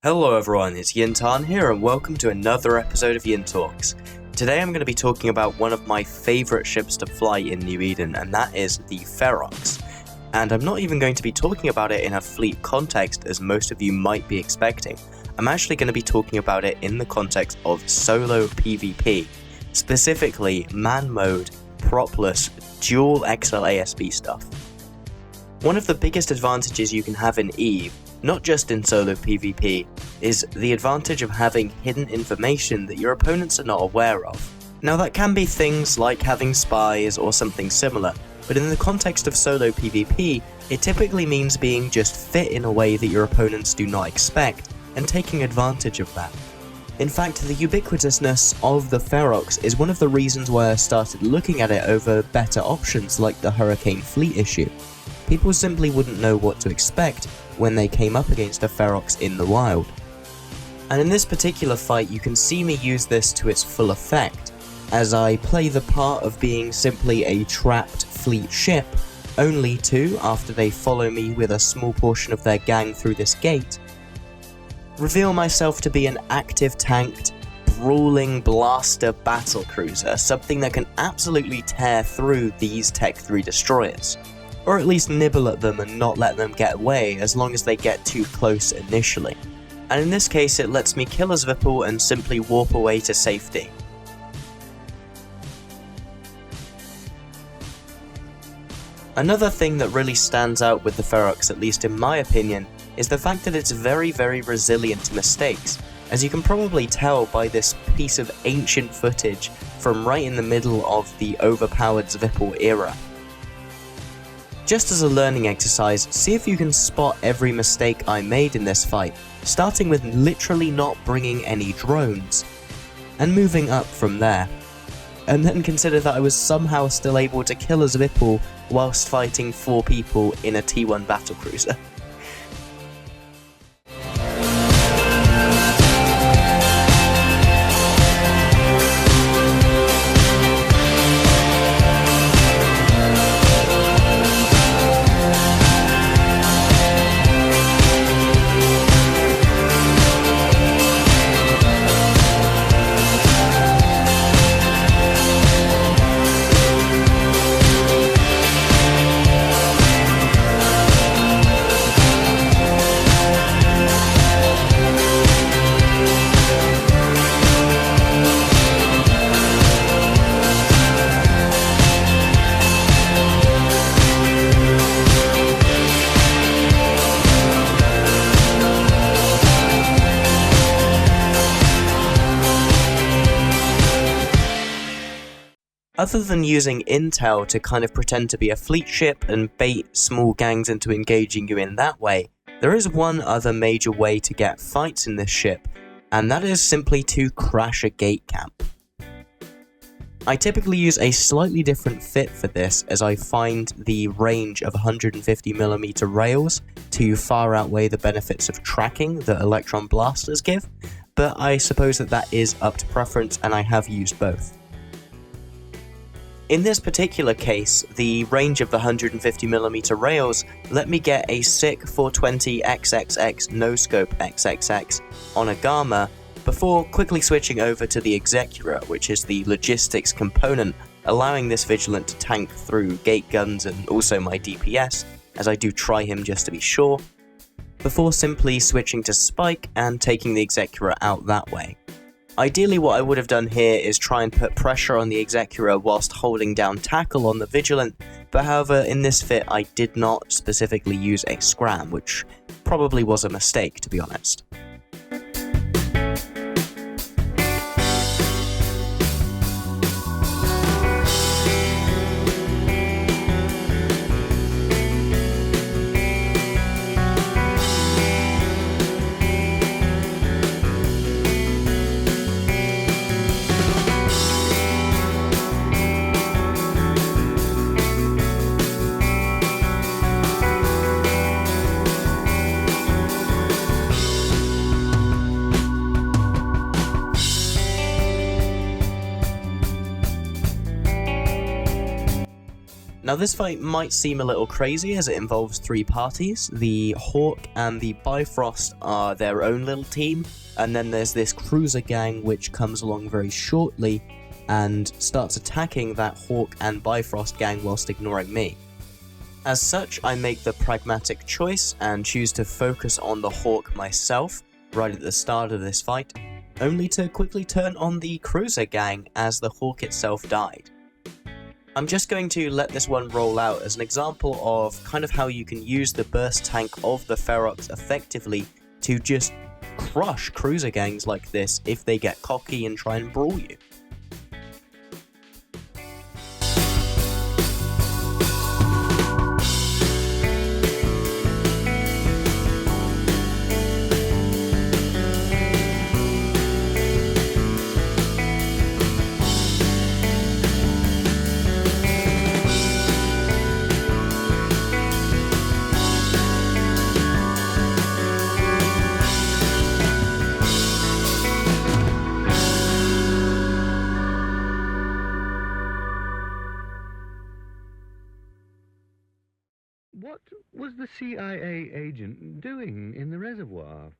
Hello everyone, it's Jin'taan here and welcome to another episode of Jin'talks. Today I'm going to be talking about one of my favourite ships to fly in New Eden, and that is the Ferox. And I'm not even going to be talking about it in a fleet context as most of you might be expecting. I'm actually going to be talking about it in the context of solo PvP, specifically man mode, propless, dual XLASB stuff. One of the biggest advantages you can have in EVE, not just in solo PvP, is the advantage of having hidden information that your opponents are not aware of. Now that can be things like having spies or something similar, but in the context of solo PvP, it typically means being just fit in a way that your opponents do not expect, and taking advantage of that. In fact, the ubiquitousness of the Ferox is one of the reasons why I started looking at it over better options like the Hurricane Fleet issue. People simply wouldn't know what to expect when they came up against a Ferox in the wild. And in this particular fight you can see me use this to its full effect, as I play the part of being simply a trapped fleet ship, only to, after they follow me with a small portion of their gang through this gate, reveal myself to be an active tanked, brawling blaster battlecruiser, something that can absolutely tear through these Tech 3 destroyers. Or at least nibble at them and not let them get away as long as they get too close initially. And in this case it lets me kill a Zvipple and simply warp away to safety. Another thing that really stands out with the Ferox, at least in my opinion, is the fact that it's very resilient to mistakes, as you can probably tell by this piece of ancient footage from right in the middle of the overpowered Zvipple era. Just as a learning exercise, see if you can spot every mistake I made in this fight, starting with literally not bringing any drones, and moving up from there. And then consider that I was somehow still able to kill a Zvipple whilst fighting 4 people in a T1 battlecruiser. Other than using intel to kind of pretend to be a fleet ship and bait small gangs into engaging you in that way, there is one other major way to get fights in this ship, and that is simply to crash a gate camp. I typically use a slightly different fit for this, as I find the range of 150mm rails to far outweigh the benefits of tracking that electron blasters give, but I suppose that is up to preference and I have used both. In this particular case, the range of the 150mm rails let me get a sick 420 XXX no-scope XXX on a Gamma before quickly switching over to the Execura, which is the logistics component, allowing this Vigilant to tank through gate guns and also my DPS, as I do try him just to be sure, before simply switching to Spike and taking the Execura out that way. Ideally what I would have done here is try and put pressure on the Execura whilst holding down tackle on the Vigilant, but however in this fit I did not specifically use a scram, which probably was a mistake to be honest. Now this fight might seem a little crazy as it involves 3 parties. The Hawk and the Bifrost are their own little team, and then there's this cruiser gang which comes along very shortly and starts attacking that Hawk and Bifrost gang whilst ignoring me. As such, I make the pragmatic choice and choose to focus on the Hawk myself right at the start of this fight, only to quickly turn on the cruiser gang as the Hawk itself died. I'm just going to let this one roll out as an example of kind of how you can use the burst tank of the Ferox effectively to just crush cruiser gangs like this if they get cocky and try and brawl you. What was the CIA agent doing in the reservoir?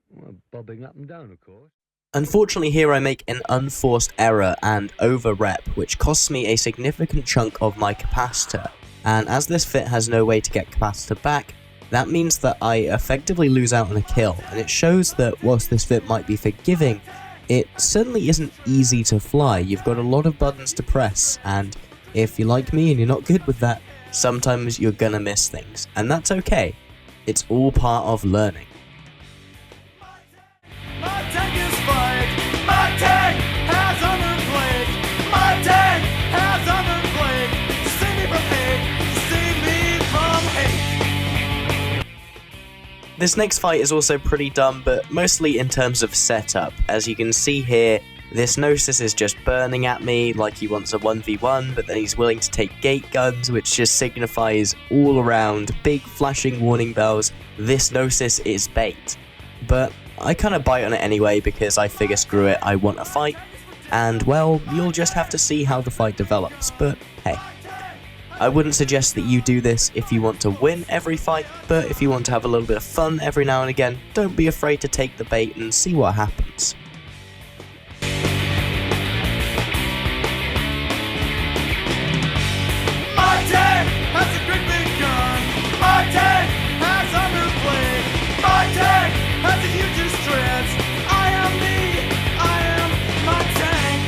Well, bobbing up and down, of course. Unfortunately here I make an unforced error and over-rep, which costs me a significant chunk of my capacitor, and as this fit has no way to get capacitor back, that means that I effectively lose out on a kill, and it shows that whilst this fit might be forgiving, it certainly isn't easy to fly. You've got a lot of buttons to press, and if you're like me and you're not good with that, sometimes you're gonna miss things, and that's okay. It's all part of learning. My tank is fired. My tank has underplayed. My tank has underplayed. Save me from hate. Save me from hate. This next fight is also pretty dumb, but mostly in terms of setup. As you can see here, this Gnosis is just burning at me like he wants a 1v1, but then he's willing to take gate guns, which just signifies all around big flashing warning bells, this Gnosis is bait. But I kind of bite on it anyway because I figure screw it, I want a fight, and well, you'll just have to see how the fight develops, but hey. I wouldn't suggest that you do this if you want to win every fight, but if you want to have a little bit of fun every now and again, don't be afraid to take the bait and see what happens. My tank has a great big gun. My tank has underplayed. My tank has a huge distress. I am me. I am my tank.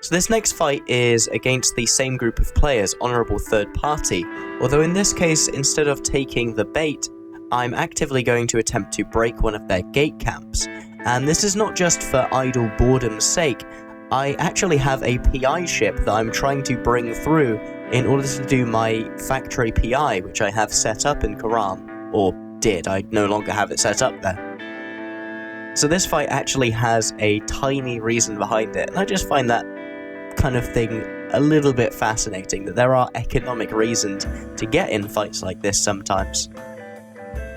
So this next fight is against the same group of players, Honourable Third Party, although in this case, instead of taking the bait, I'm actively going to attempt to break one of their gate camps. And this is not just for idle boredom's sake, I actually have a PI ship that I'm trying to bring through in order to do my factory PI, which I have set up in Karam, or did, I no longer have it set up there. So this fight actually has a tiny reason behind it, and I just find that kind of thing a little bit fascinating, that there are economic reasons to get in fights like this sometimes.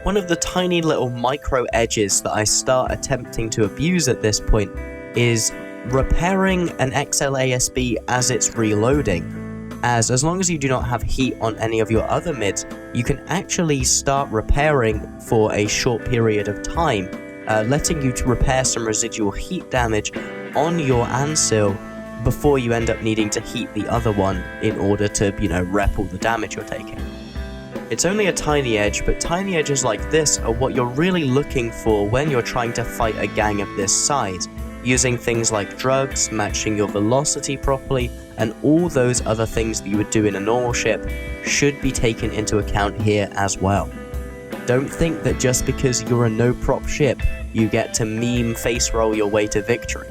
One of the tiny little micro edges that I start attempting to abuse at this point is repairing an XLASB as it's reloading, as long as you do not have heat on any of your other mids, you can actually start repairing for a short period of time, letting you to repair some residual heat damage on your Ancillary before you end up needing to heat the other one in order to, rep all the damage you're taking. It's only a tiny edge, but tiny edges like this are what you're really looking for when you're trying to fight a gang of this size, using things like drugs, matching your velocity properly, and all those other things that you would do in a normal ship should be taken into account here as well. Don't think that just because you're a no-prop ship, you get to meme face roll your way to victory.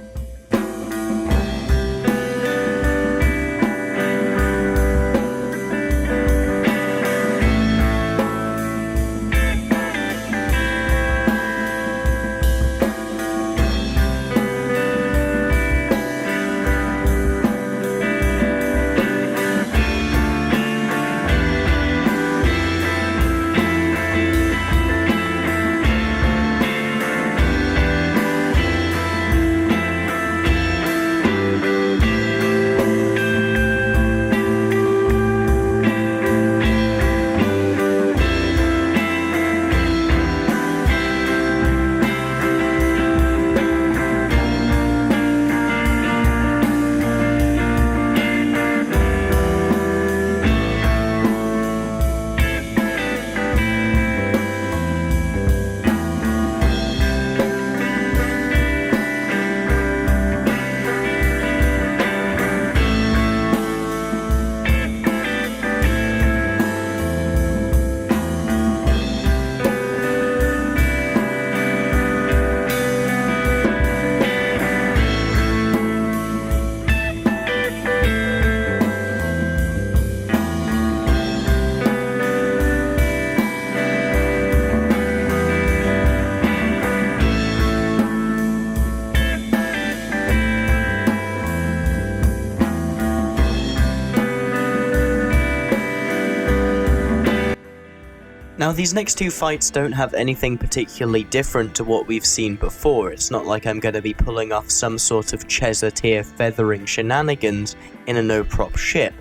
Now, these next two fights don't have anything particularly different to what we've seen before. It's not like I'm going to be pulling off some sort of Chesateer feathering shenanigans in a no-prop ship.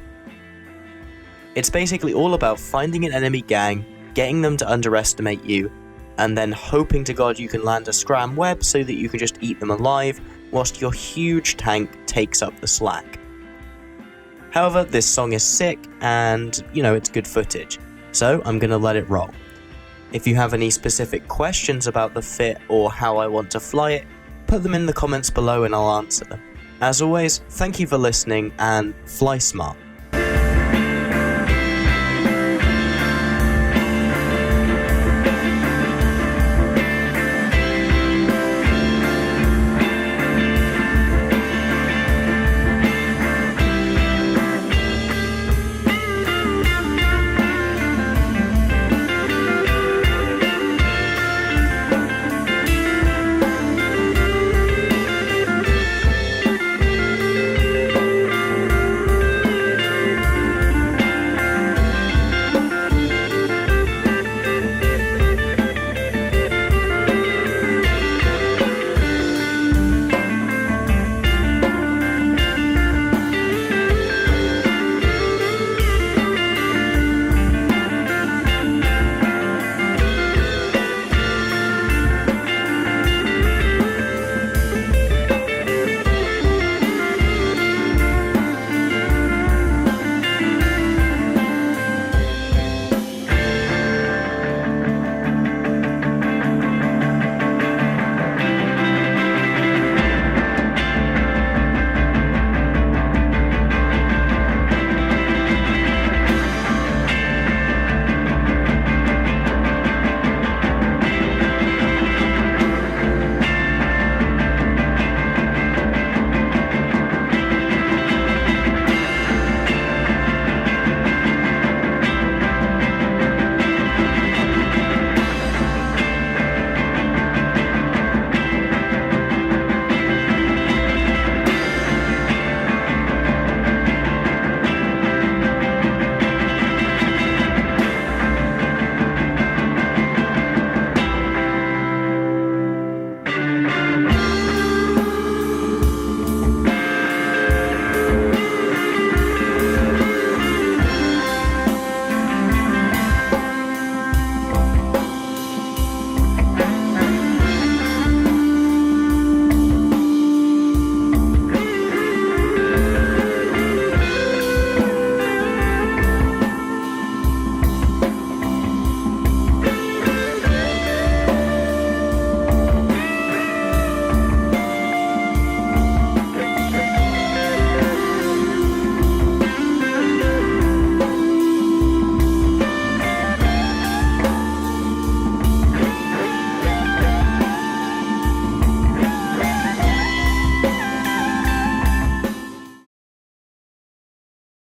It's basically all about finding an enemy gang, getting them to underestimate you, and then hoping to God you can land a scram web so that you can just eat them alive, whilst your huge tank takes up the slack. However, this song is sick, and, it's good footage, so I'm gonna let it roll. If you have any specific questions about the fit or how I want to fly it, put them in the comments below and I'll answer them. As always, thank you for listening, and fly smart.